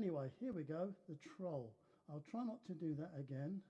Anyway, here we go, the Troll. I'll try not to do that again.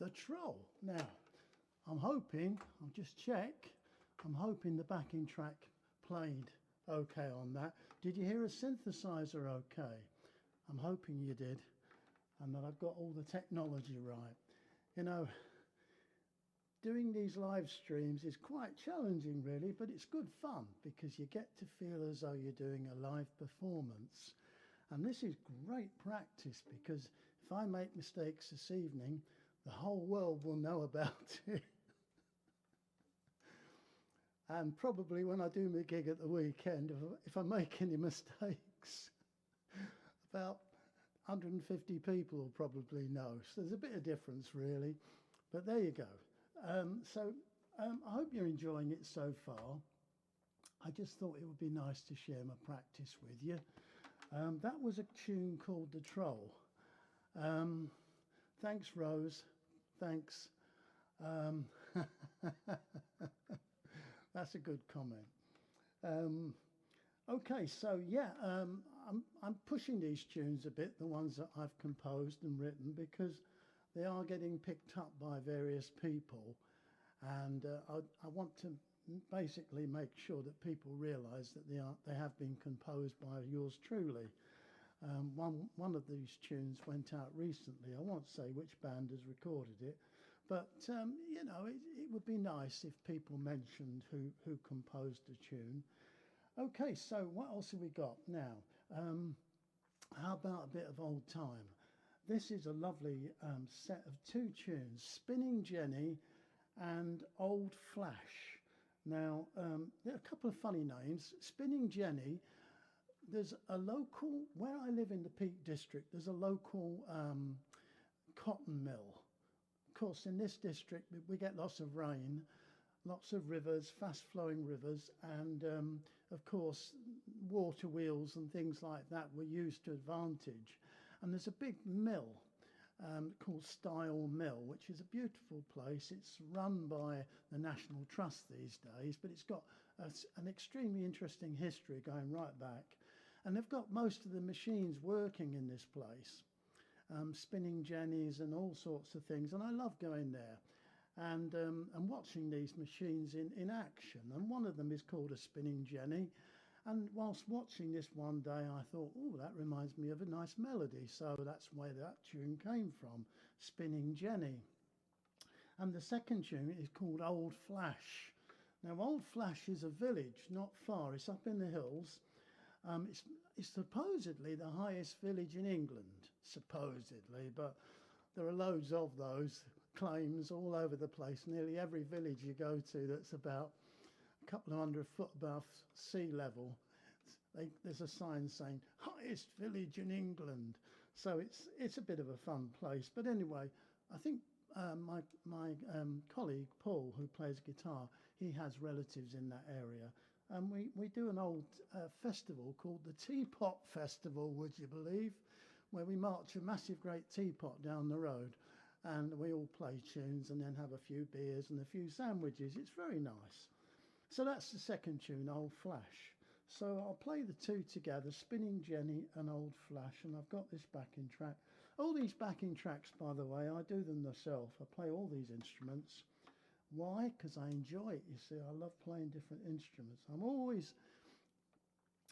The Troll. Now, I'll just check, I'm hoping the backing track played okay on that. Did you hear a synthesizer okay? I'm hoping you did, and that I've got all the technology right. You know, doing these live streams is quite challenging really, but it's good fun because you get to feel as though you're doing a live performance. And this is great practice, because if I make mistakes this evening, the whole world will know about it. And probably when I do my gig at the weekend, if I make any mistakes, about 150 people will probably know. So there's a bit of difference really, but there you go. I hope you're enjoying it so far. I just thought it would be nice to share my practice with you. That was a tune called The Troll. Thanks, Rose. Thanks. That's a good comment. Okay, so yeah, I'm pushing these tunes a bit, the ones that I've composed and written, because they are getting picked up by various people, and I want to basically make sure that people realise that they have been composed by yours truly. One of these tunes went out recently. I won't say which band has recorded it, but you know, it would be nice if people mentioned who composed the tune. Okay, so what else have we got now? How about a bit of old time? This is a lovely set of two tunes, Spinning Jenny and Old Flash. Now, there are a couple of funny names. Spinning Jenny, there's a local, where I live in the Peak District, there's a local cotton mill. Of course, in this district, we get lots of rain, lots of rivers, fast-flowing rivers, and of course, water wheels and things like that were used to advantage. And there's a big mill called Style Mill, which is a beautiful place. It's run by the National Trust these days, but it's got an extremely interesting history going right back. And they've got most of the machines working in this place, spinning jennies and all sorts of things. And I love going there and watching these machines in action. And one of them is called a spinning jenny. And whilst watching this one day, I thought, oh, that reminds me of a nice melody. So that's where that tune came from, Spinning Jenny. And the second tune is called Old Flash. Now, Old Flash is a village not far. It's up in the hills. It's supposedly the highest village in England, supposedly, but there are loads of those claims all over the place. Nearly every village you go to that's about a couple of 100 foot above sea level, there's a sign saying highest village in England. So it's a bit of a fun place. But anyway, I think my colleague Paul, who plays guitar, he has relatives in that area. And we do an old festival called the Teapot Festival, would you believe, where we march a massive great teapot down the road and we all play tunes and then have a few beers and a few sandwiches. It's very nice. So that's the second tune, Old Flash. So I'll play the two together, Spinning Jenny and Old Flash, and I've got this backing track. All these backing tracks, by the way, I do them myself. I play all these instruments. Why? Because I enjoy it, you see. I love playing different instruments. I'm always,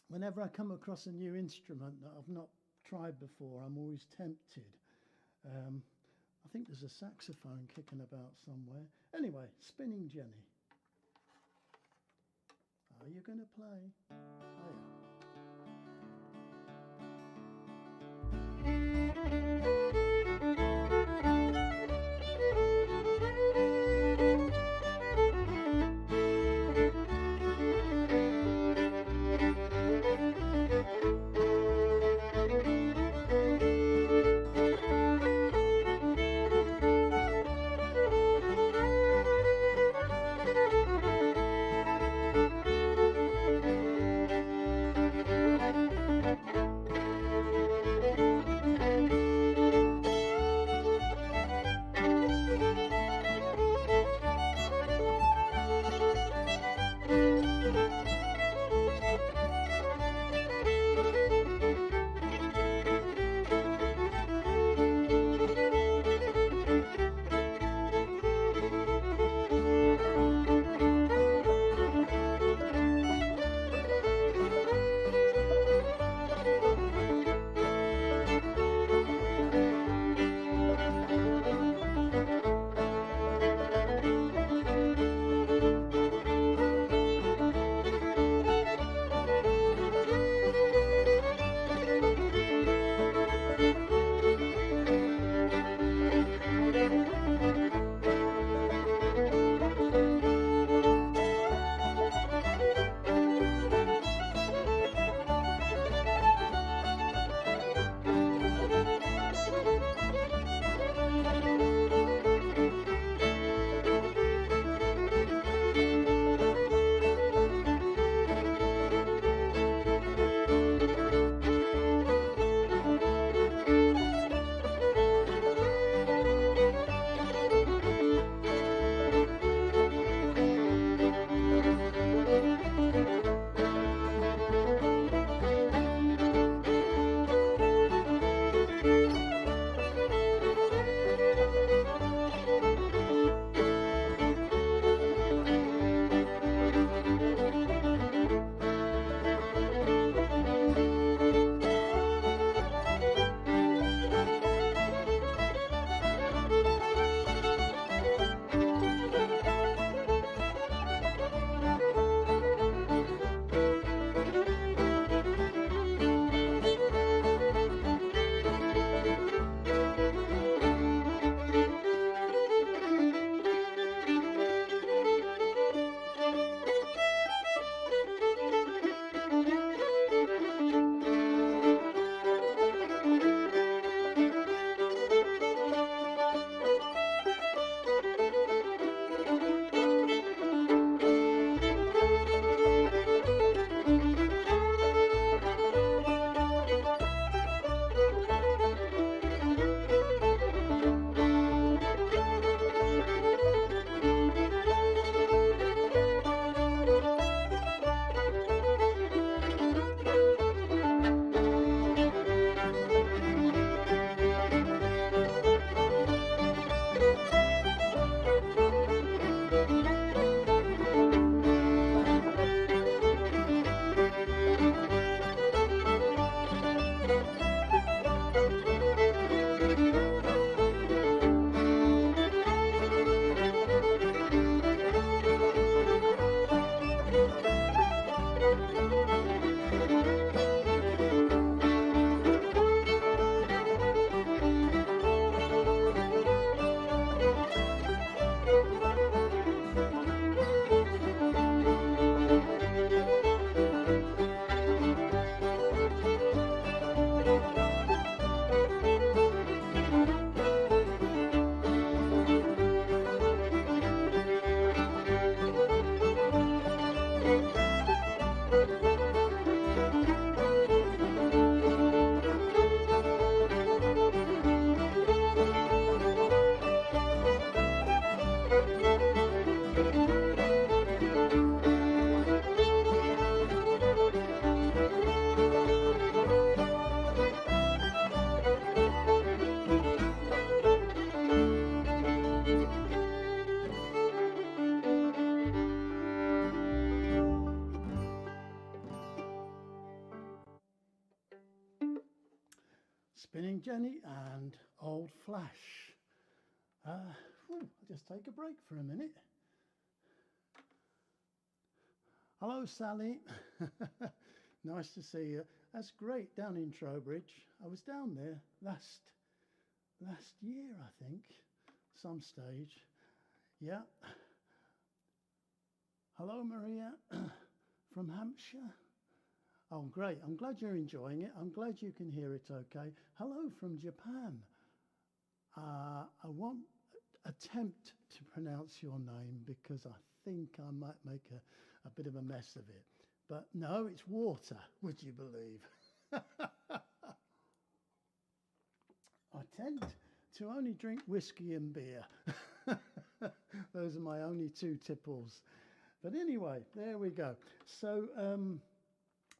whenever I come across a new instrument that I've not tried before, I'm always tempted. I think there's a saxophone kicking about somewhere. Anyway, Spinning Jenny. Are you going to play? Oh, yeah. Spinning Jenny and Old Flash. I'll just take a break for a minute. Hello, Sally. Nice to see you. That's great down in Trowbridge. I was down there last year, I think, some stage. Yeah. Hello, Maria from Hampshire. Oh, great. I'm glad you're enjoying it. I'm glad you can hear it okay. Hello from Japan. I won't attempt to pronounce your name because I think I might make a bit of a mess of it. But no, it's water, would you believe? I tend to only drink whiskey and beer. Those are my only two tipples. But anyway, there we go. So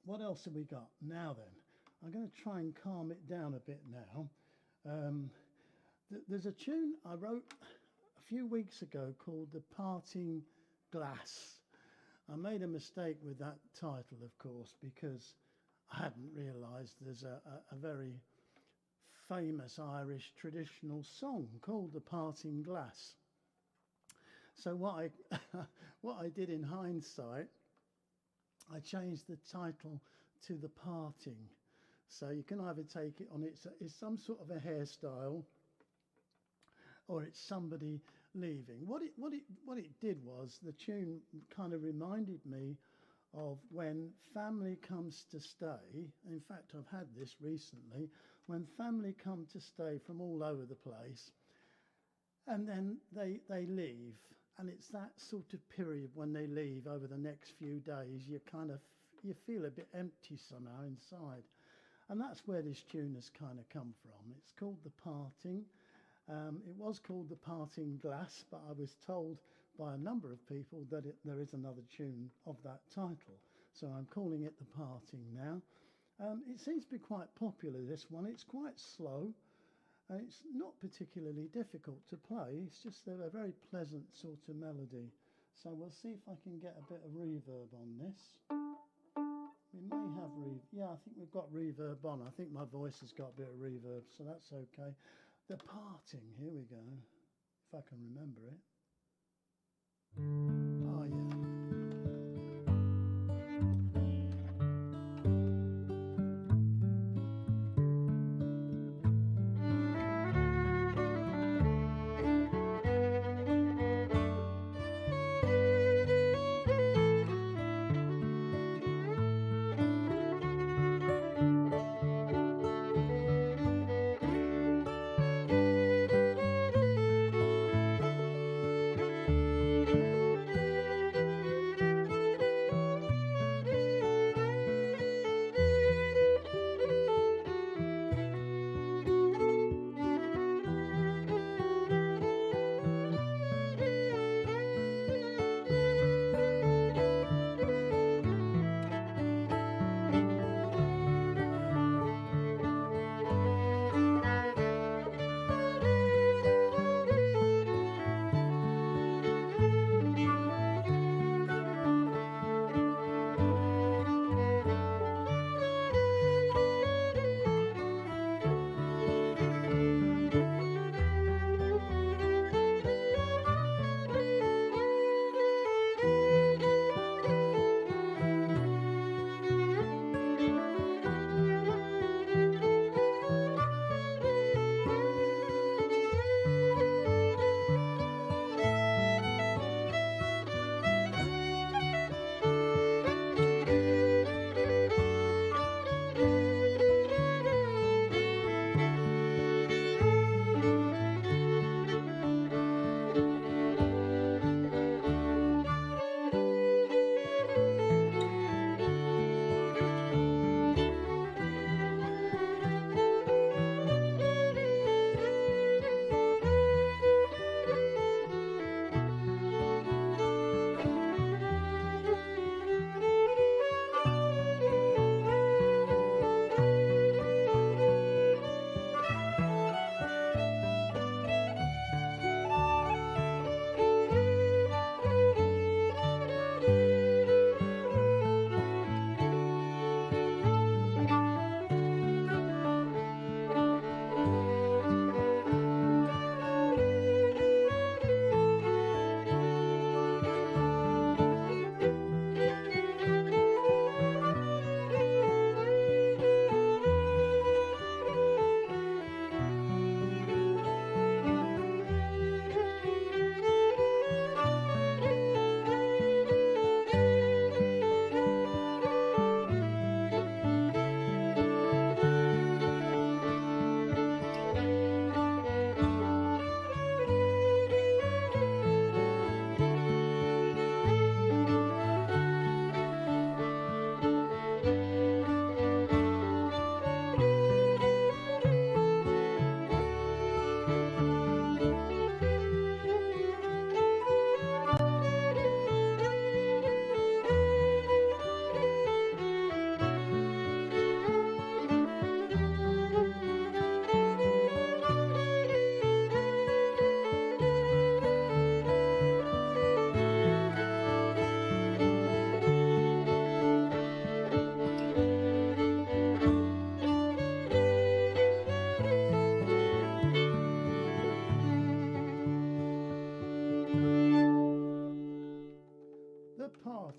what else have we got? Now then, I'm going to try and calm it down a bit now. There's a tune I wrote a few weeks ago called The Parting Glass. I made a mistake with that title, of course, because I hadn't realised there's a very famous Irish traditional song called The Parting Glass. So what I did in hindsight, I changed the title to The Parting. So you can either take it on it's some sort of a hairstyle, or it's somebody leaving. What it did was the tune kind of reminded me of when family comes to stay. In fact, I've had this recently, when family come to stay from all over the place, and then they leave, and it's that sort of period when they leave over the next few days, you feel a bit empty somehow inside. And that's where this tune has kind of come from. It's called The Parting. It was called The Parting Glass, but I was told by a number of people that there is another tune of that title. So I'm calling it The Parting now. It seems to be quite popular, this one. It's quite slow. It's not particularly difficult to play. It's just a very pleasant sort of melody. So we'll see if I can get a bit of reverb on this. We may have yeah, I think we've got reverb on. I think my voice has got a bit of reverb, so that's okay. The Parting, here we go, if I can remember it. Oh yeah.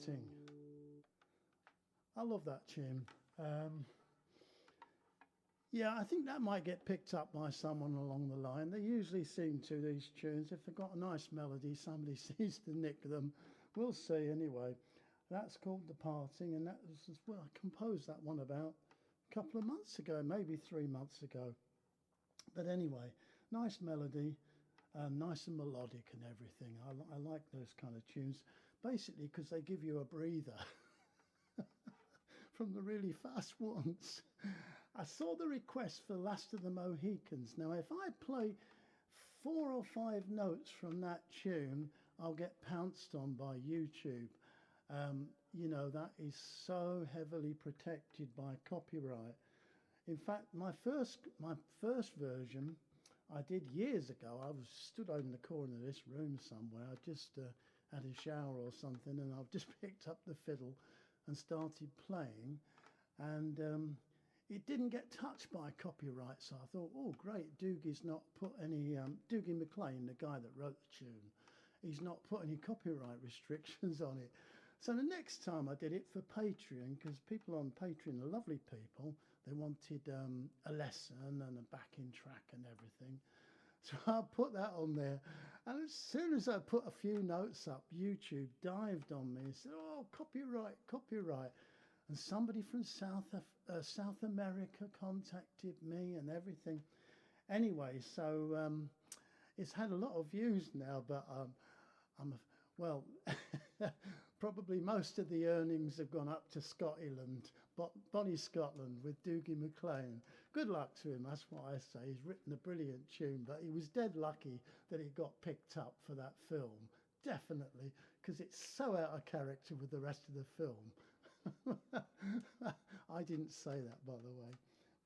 Parting. I love that tune. Yeah, I think that might get picked up by someone along the line. They usually seem to, these tunes. If they've got a nice melody, somebody seems to nick them. We'll see anyway. That's called Departing, and that was, well, I composed that one about a couple of months ago, maybe 3 months ago. But anyway, nice melody, nice and melodic and everything. I like those kind of tunes, basically because they give you a breather from the really fast ones. I saw the request for Last of the Mohicans. Now, if I play 4 or 5 notes from that tune, I'll get pounced on by YouTube. You know, that is so heavily protected by copyright. In fact, my first version I did years ago. I was stood over in the corner of this room somewhere. I just had a shower or something, and I've just picked up the fiddle and started playing, and it didn't get touched by copyright. So I thought, oh great, Doogie's not put any Doogie McLean, the guy that wrote the tune, he's not put any copyright restrictions on it. So the next time I did it for Patreon, because people on Patreon are lovely people, they wanted a lesson and a backing track and everything. So I put that on there. And as soon as I put a few notes up, YouTube dived on me and said, oh, copyright, copyright. And somebody from South America contacted me and everything. Anyway, so it's had a lot of views now, but well, probably most of the earnings have gone up to Scotland, Bonnie Scotland with Doogie McLean. Good luck to him, that's what I say. He's written a brilliant tune, but he was dead lucky that it got picked up for that film. Definitely, because it's so out of character with the rest of the film. I didn't say that, by the way.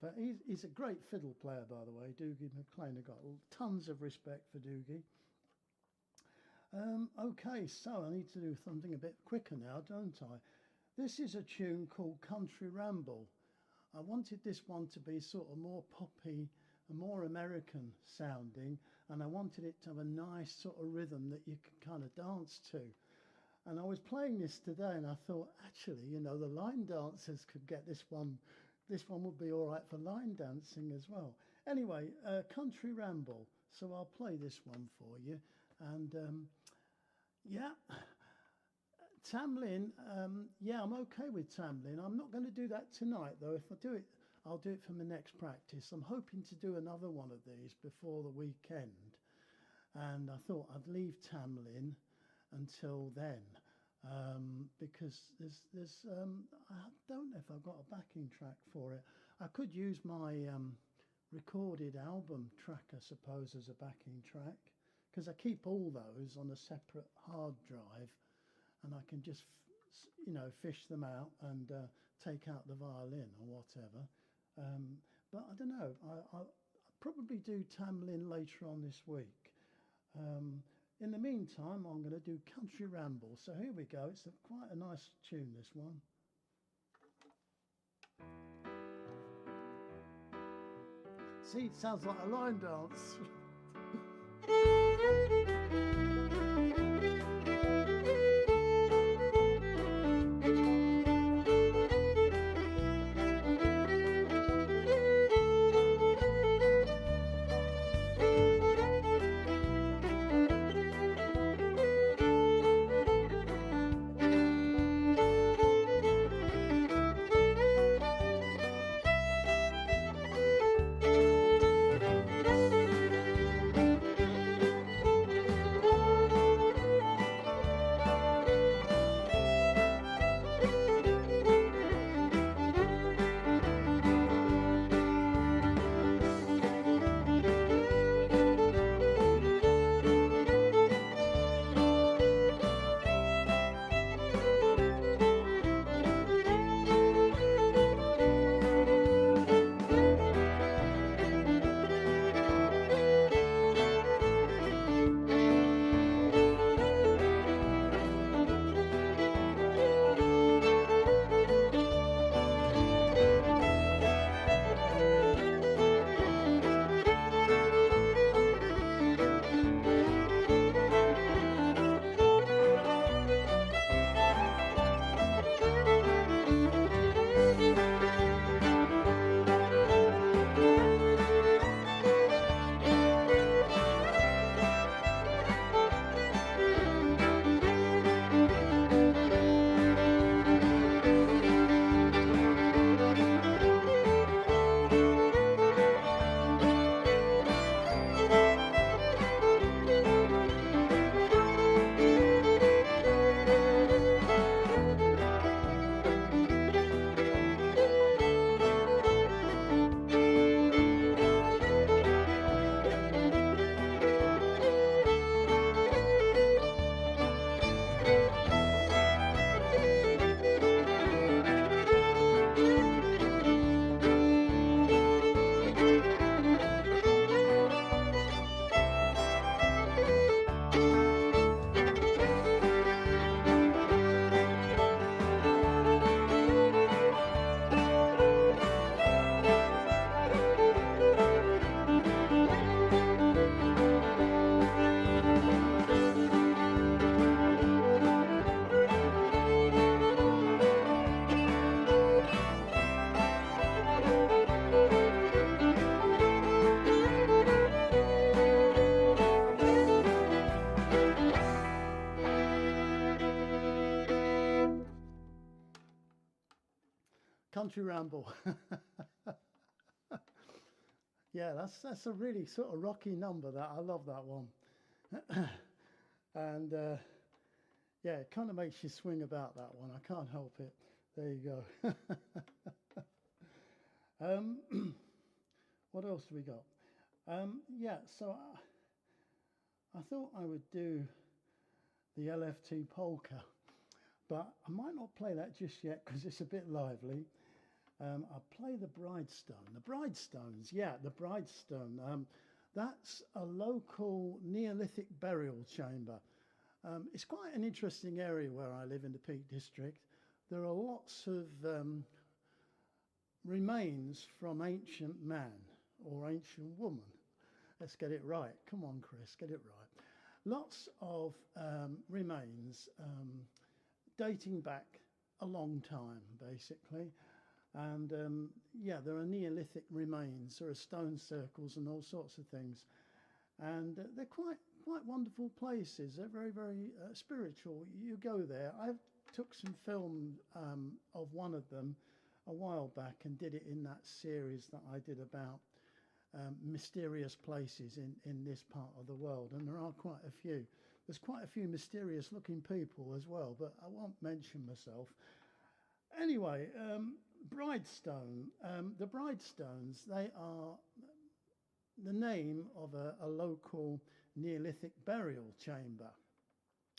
But he's a great fiddle player, by the way, Doogie McLean. I've got tons of respect for Doogie. Okay, so I need to do something a bit quicker now, don't I? This is a tune called Country Ramble. I wanted this one to be sort of more poppy and more American sounding, and I wanted it to have a nice sort of rhythm that you could kind of dance to. And I was playing this today, and I thought, actually, you know, the line dancers could get this one. This one would be all right for line dancing as well. Anyway, Country Ramble. So I'll play this one for you. And yeah, Tamlin, yeah, I'm okay with Tamlin. I'm not going to do that tonight, though. If I do it, I'll do it for my next practice. I'm hoping to do another one of these before the weekend. And I thought I'd leave Tamlin until then, because there's I don't know if I've got a backing track for it. I could use my recorded album track, I suppose, as a backing track, because I keep all those on a separate hard drive, and I can just, you know, fish them out and take out the violin or whatever. But I don't know. I'll probably do Tamlin later on this week. In the meantime, I'm going to do Country Ramble. So here we go. It's quite a nice tune, this one. See, it sounds like a line dance. Country Ramble. Yeah, that's a really sort of rocky number. That I love that one. And yeah, it kind of makes you swing about, that one. I can't help it. There you go. What else have we got? Yeah, so I thought I would do the Lft Polka, but I might not play that just yet because it's a bit lively. I'll play the Bridestone. The Bridestones, yeah, the Bridestone. That's a local Neolithic burial chamber. It's quite an interesting area where I live in the Peak District. There are lots of remains from ancient man or ancient woman. Let's get it right. Come on, Chris, get it right. Lots of remains dating back a long time, basically. And yeah, there are Neolithic remains, there are stone circles and all sorts of things. And they're quite wonderful places. They're very, very spiritual. You go there. I took some film of one of them a while back and did it in that series that I did about mysterious places in this part of the world. And there are quite a few. There's quite a few mysterious looking people as well, but I won't mention myself. Anyway, Bridestone. The Bridestones, they are the name of a local Neolithic burial chamber.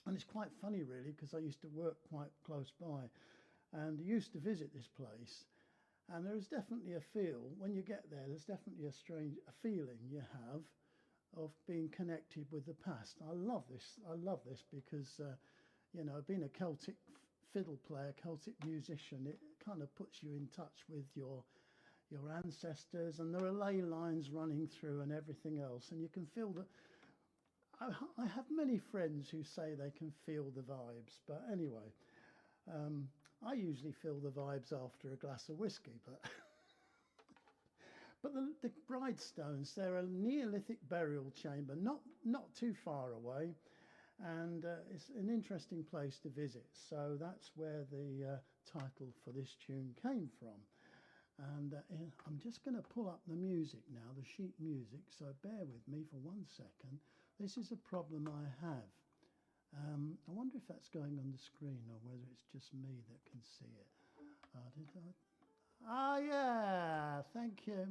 And it's quite funny, really, because I used to work quite close by and used to visit this place. And there is definitely a feel, when you get there, there's definitely a feeling you have of being connected with the past. I love this because, you know, being a Celtic fiddle player, Celtic musician, it kind of puts you in touch with your ancestors, and there are ley lines running through and everything else, and you can feel that. I have many friends who say they can feel the vibes, but anyway, I usually feel the vibes after a glass of whiskey, but but the Bridestones, they're a Neolithic burial chamber, not too far away, and it's an interesting place to visit. So that's where the title for this tune came from. And I'm just going to pull up the music now, the sheet music, so bear with me for 1 second. This is a problem I have. I wonder if that's going on the screen or whether it's just me that can see it. Yeah, thank you.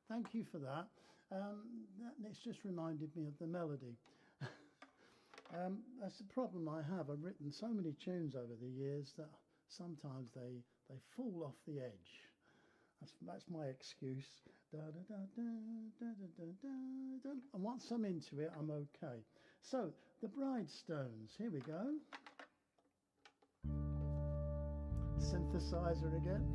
Thank you for that. It's just reminded me of the melody. That's the problem I have. I've written so many tunes over the years that sometimes they fall off the edge. That's my excuse. And once I'm into it, I'm okay. So, the Bridestones, here we go. Synthesizer again.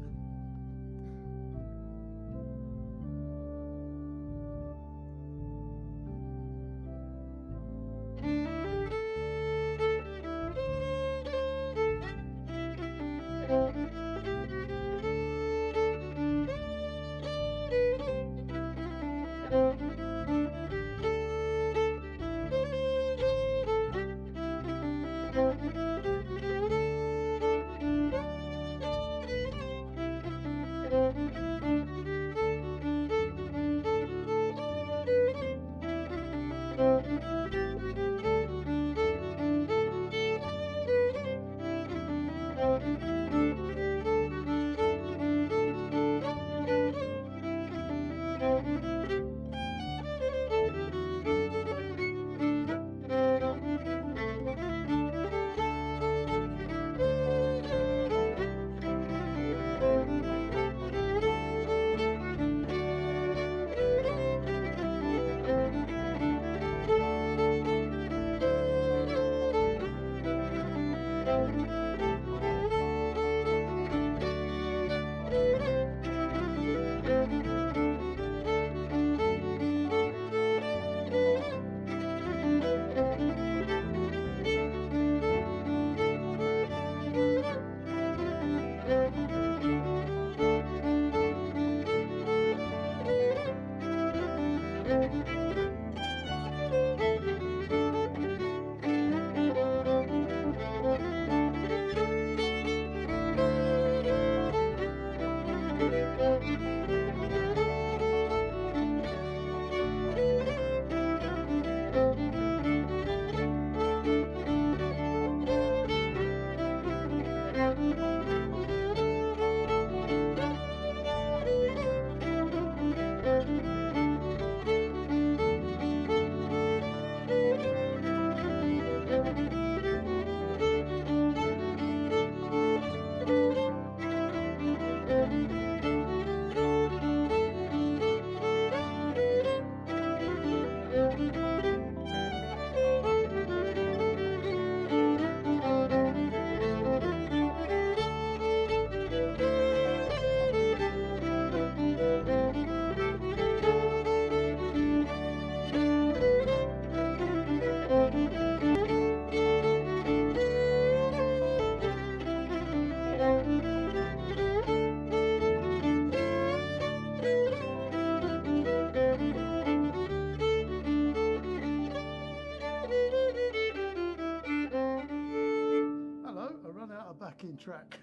backing track.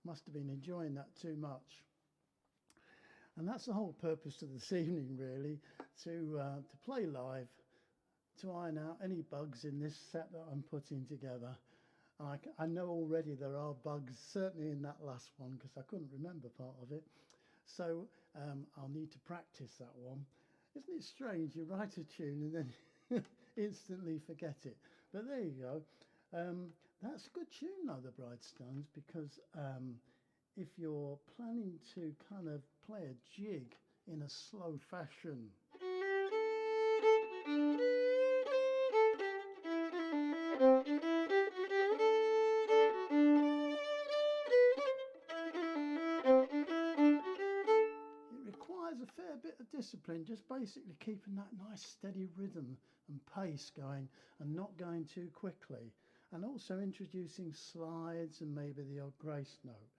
Must have been enjoying that too much. And that's the whole purpose of this evening, really, to play live, to iron out any bugs in this set that I'm putting together. I know already there are bugs, certainly in that last one, because I couldn't remember part of it. So I'll need to practice that one. Isn't it strange? You write a tune and then instantly forget it. But there you go. That's a good tune, though, the Bridestones, because if you're planning to kind of play a jig in a slow fashion, a fair bit of discipline, just basically keeping that nice steady rhythm and pace going and not going too quickly, and also introducing slides and maybe the odd grace note.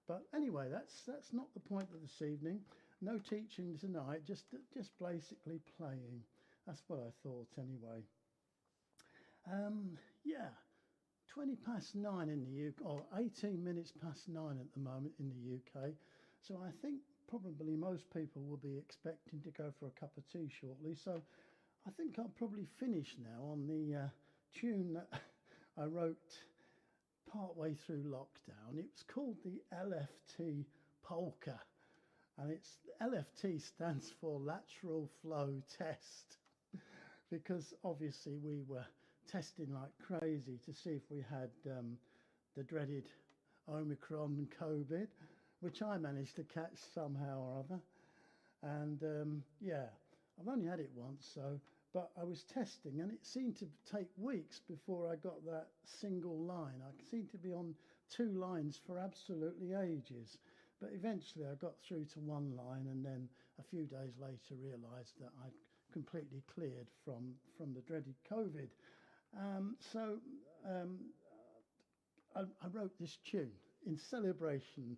But anyway, that's not the point of this evening. No teaching tonight, just basically playing. That's what I thought anyway. Yeah, 9:20 in the UK, or 18 minutes past 9 at the moment in the UK. So I think probably most people will be expecting to go for a cup of tea shortly, so I think I'll probably finish now on the tune that I wrote partway through lockdown. It was called the Lft Polka, and it's LFT stands for Lateral Flow Test, because obviously we were testing like crazy to see if we had the dreaded Omicron and COVID, which I managed to catch somehow or other. And yeah, I've only had it once, but I was testing, and it seemed to take weeks before I got that single line. I seemed to be on 2 lines for absolutely ages, but eventually I got through to 1 line, and then a few days later realised that I'd completely cleared from the dreaded COVID. I wrote this tune in celebration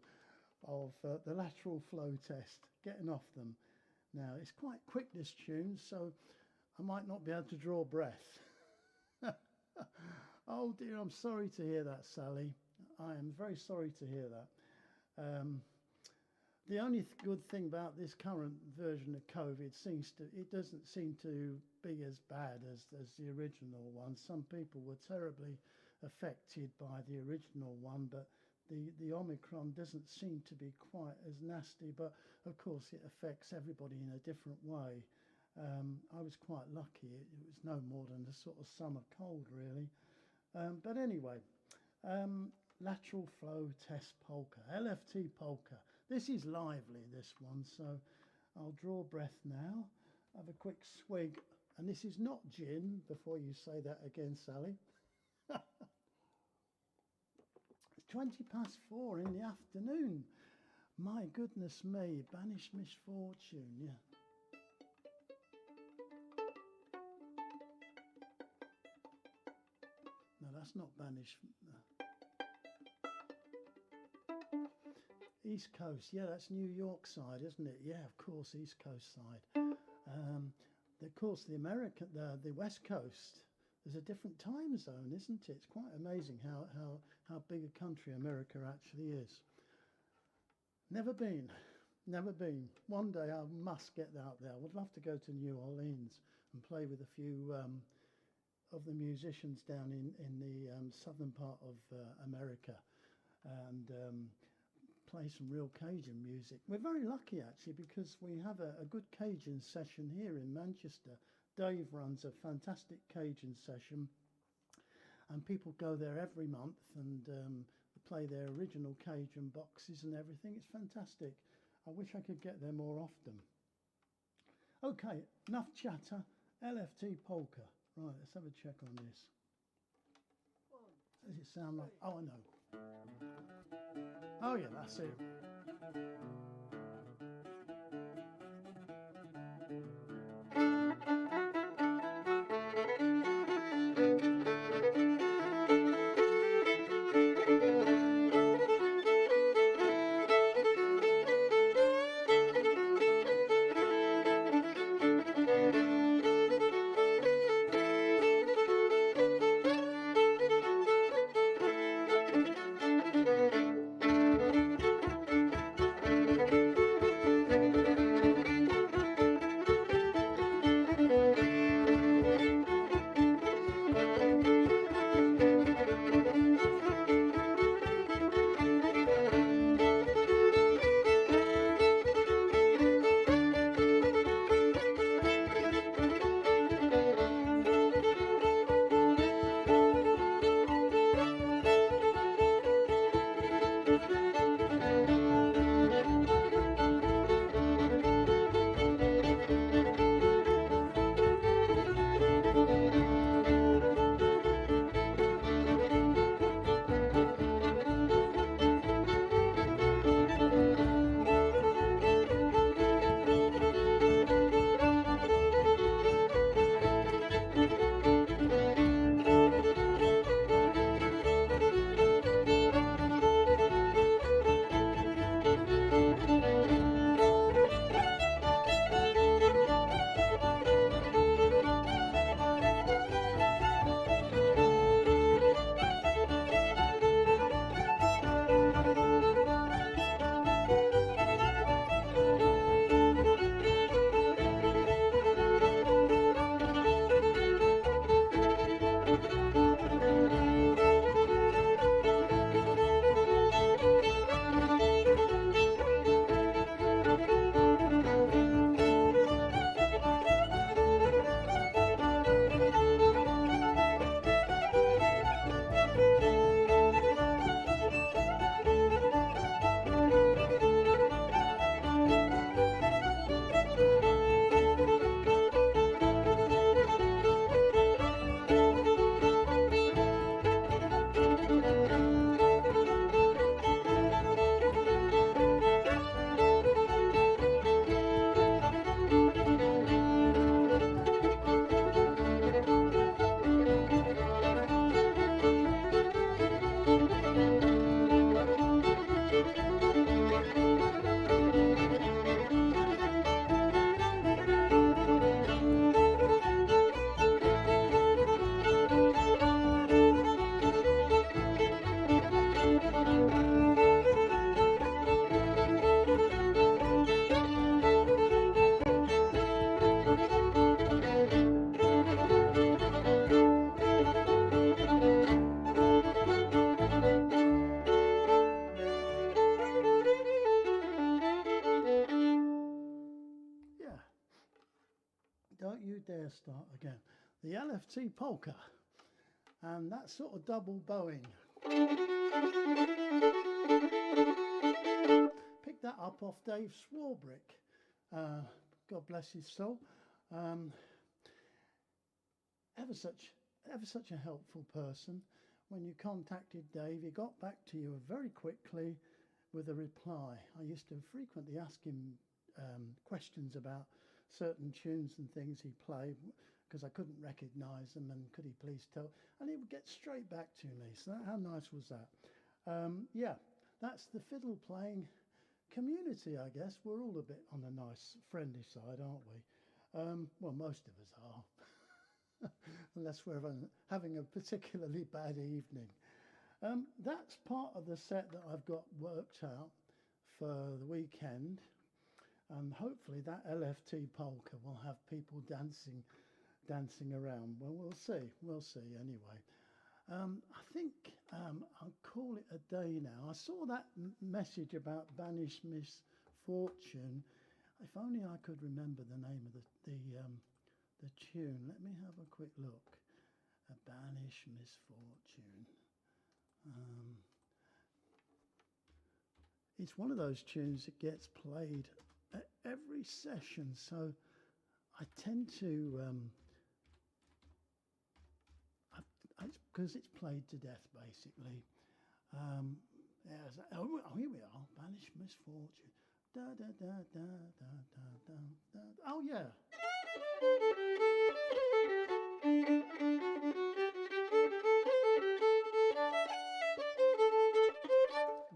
of the lateral flow test, getting off them. Now, it's quite quick, this tune, so I might not be able to draw breath. Oh dear, I'm sorry to hear that, Sally. I am very sorry to hear that. The only good thing about this current version of COVID it doesn't seem to be as bad as the original one. Some people were terribly affected by the original one, but the Omicron doesn't seem to be quite as nasty, but of course it affects everybody in a different way. I was quite lucky. It was no more than a sort of summer cold, really. But anyway, lateral flow test polka, Lft Polka. This is lively, this one, so I'll draw breath now, have a quick swig, and this is not gin, before you say that again, Sally. 4:20 in the afternoon. My goodness me, Banish Misfortune, yeah. No, that's not Banish. East Coast, yeah, that's New York side, isn't it? Yeah, of course, East Coast side. Of course, the West Coast, there's a different time zone, isn't it? It's quite amazing how big a country America actually is. Never been. One day I must get out there. I would love to go to New Orleans and play with a few of the musicians down in the southern part of America, and play some real Cajun music. We're very lucky, actually, because we have a good Cajun session here in Manchester. Dave runs a fantastic Cajun session, and people go there every month and play their original Cajun boxes and everything. It's fantastic. I wish I could get there more often. Okay, enough chatter. Lft Polka. Right, let's have a check on this. Does it sound like... Oh, I know. Oh, yeah, that's it. start again. The Lft Polka, and that sort of double bowing. Picked that up off Dave Swarbrick. God bless his soul. Ever such a helpful person. When you contacted Dave, he got back to you very quickly with a reply. I used to frequently ask him questions about certain tunes and things he played because I couldn't recognise them, and could he please tell? And he would get straight back to me. So how nice was that? Yeah, that's the fiddle playing community, I guess. We're all a bit on the nice, friendly side, aren't we? Well, most of us are. Unless we're having a particularly bad evening. That's part of the set that I've got worked out for the weekend, and hopefully that Lft Polka will have people dancing around. Well, we'll see anyway. I think I'll call it a day now. I saw that message about Banish Misfortune. If only I could remember the name of the tune. Let me have a quick look. A Banish Misfortune. It's one of those tunes that gets played at every session, so I tend to, because it's played to death basically. Here we are, Banish Misfortune. Da da da da da da da. Oh yeah.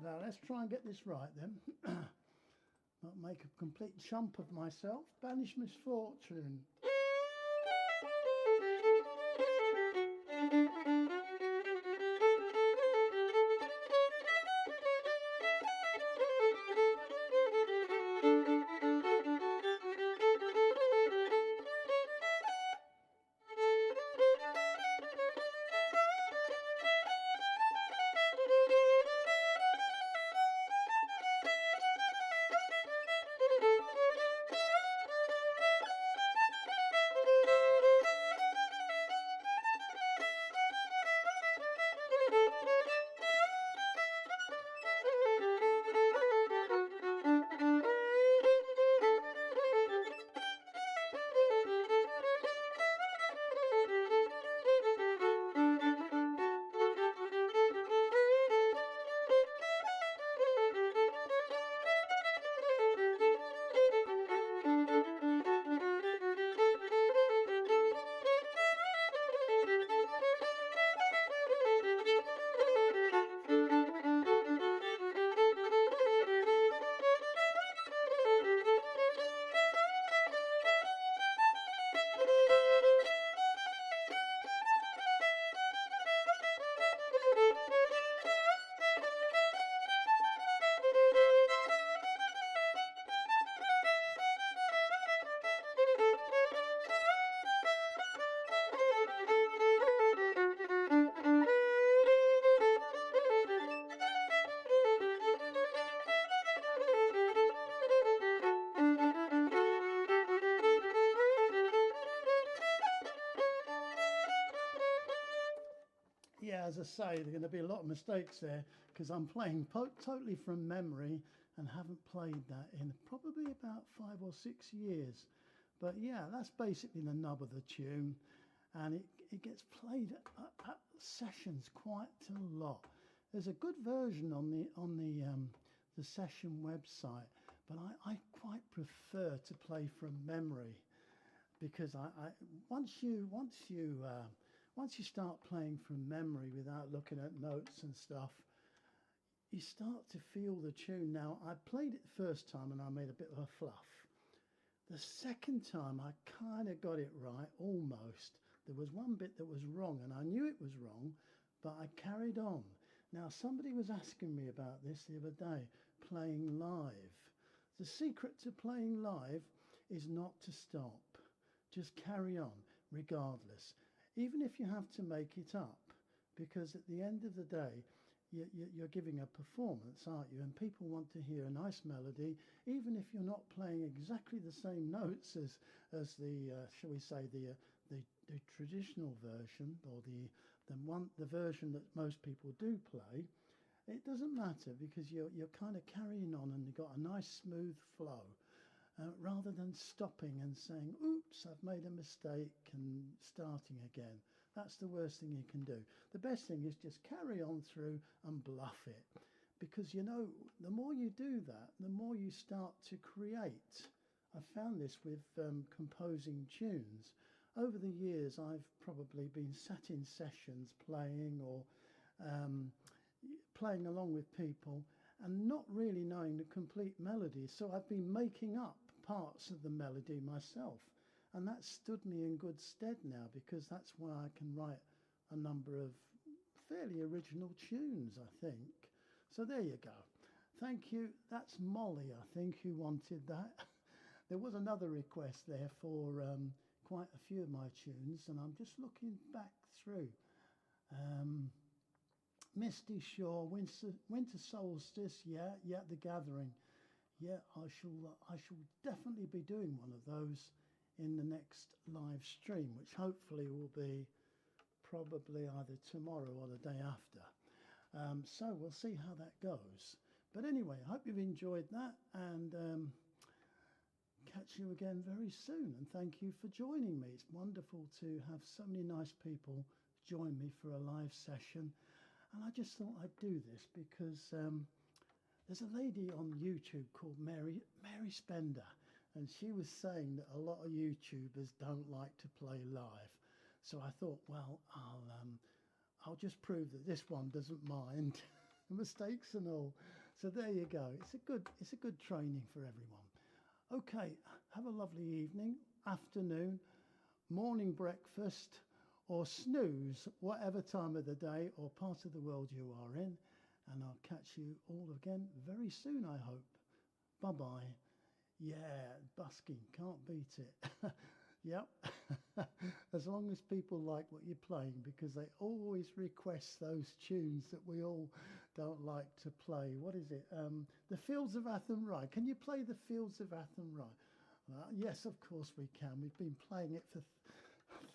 Now let's try and get this right then. Not make a complete chump of myself. Banish Misfortune. Yeah, as I say, there are going to be a lot of mistakes there because I'm playing totally from memory and haven't played that in probably about 5 or 6 years. But yeah, that's basically the nub of the tune, and it gets played at sessions quite a lot. There's a good version on the session website, but I quite prefer to play from memory because once you start playing from memory without looking at notes and stuff, you start to feel the tune. Now, I played it the first time and I made a bit of a fluff. The second time, I kind of got it right, almost. There was one bit that was wrong, and I knew it was wrong, but I carried on. Now, somebody was asking me about this the other day, playing live. The secret to playing live is not to stop. Just carry on, regardless. Even if you have to make it up, because at the end of the day, you're giving a performance, aren't you? And people want to hear a nice melody, even if you're not playing exactly the same notes as the, shall we say, traditional version, or the version that most people do play, it doesn't matter because you're kind of carrying on and you've got a nice smooth flow, rather than stopping and saying, "Oops, I've made a mistake," and starting again. That's the worst thing you can do. The best thing is just carry on through and bluff it, because the more you do that, the more you start to create. I've found this with composing tunes. Over the years, I've probably been sat in sessions playing, or playing along with people, and not really knowing the complete melody. So I've been making up parts of the melody myself. And that stood me in good stead now, because that's why I can write a number of fairly original tunes, I think. So there you go. Thank you. That's Molly, I think, who wanted that. There was another request there for quite a few of my tunes, and I'm just looking back through. Misty Shore, Winter Solstice, yeah, The Gathering. Yeah, I shall definitely be doing one of those in the next live stream, which hopefully will be probably either tomorrow or the day after. So we'll see how that goes. But anyway, I hope you've enjoyed that, and catch you again very soon. And thank you for joining me. It's wonderful to have so many nice people join me for a live session. And I just thought I'd do this because there's a lady on YouTube called Mary Spender, and she was saying that a lot of YouTubers don't like to play live. So I thought, well, I'll just prove that this one doesn't mind mistakes and all. So there you go. It's a good training for everyone. Okay, have a lovely evening, afternoon, morning breakfast, or snooze, whatever time of the day or part of the world you are in. And I'll catch you all again very soon, I hope. Bye-bye. Yeah, busking, can't beat it. Yep. As long as people like what you're playing, because they always request those tunes that we all don't like to play. What is it? The Fields of Athenry. Can you play the Fields of Athenry? Yes, of course we can. We've been playing it for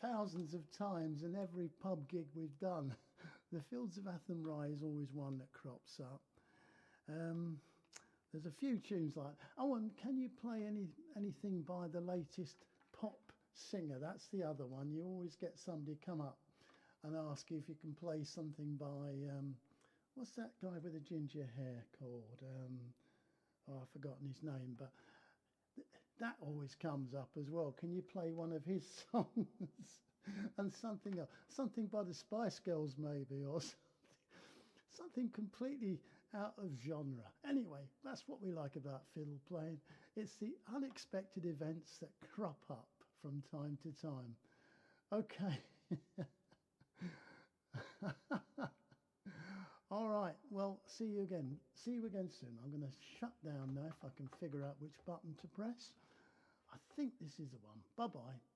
thousands of times in every pub gig we've done. The Fields of Athenry is always one that crops up. There's a few tunes like, oh, and can you play anything by the latest pop singer? That's the other one. You always get somebody come up and ask if you can play something by, what's that guy with the ginger hair called? I've forgotten his name, but that always comes up as well. Can you play one of his songs? And something else, something by the Spice Girls maybe, or something completely out of genre. Anyway, that's what we like about fiddle playing. It's the unexpected events that crop up from time to time. Okay. All right, well, see you again soon. I'm going to shut down now if I can figure out which button to press. I think this is the one. Bye-bye.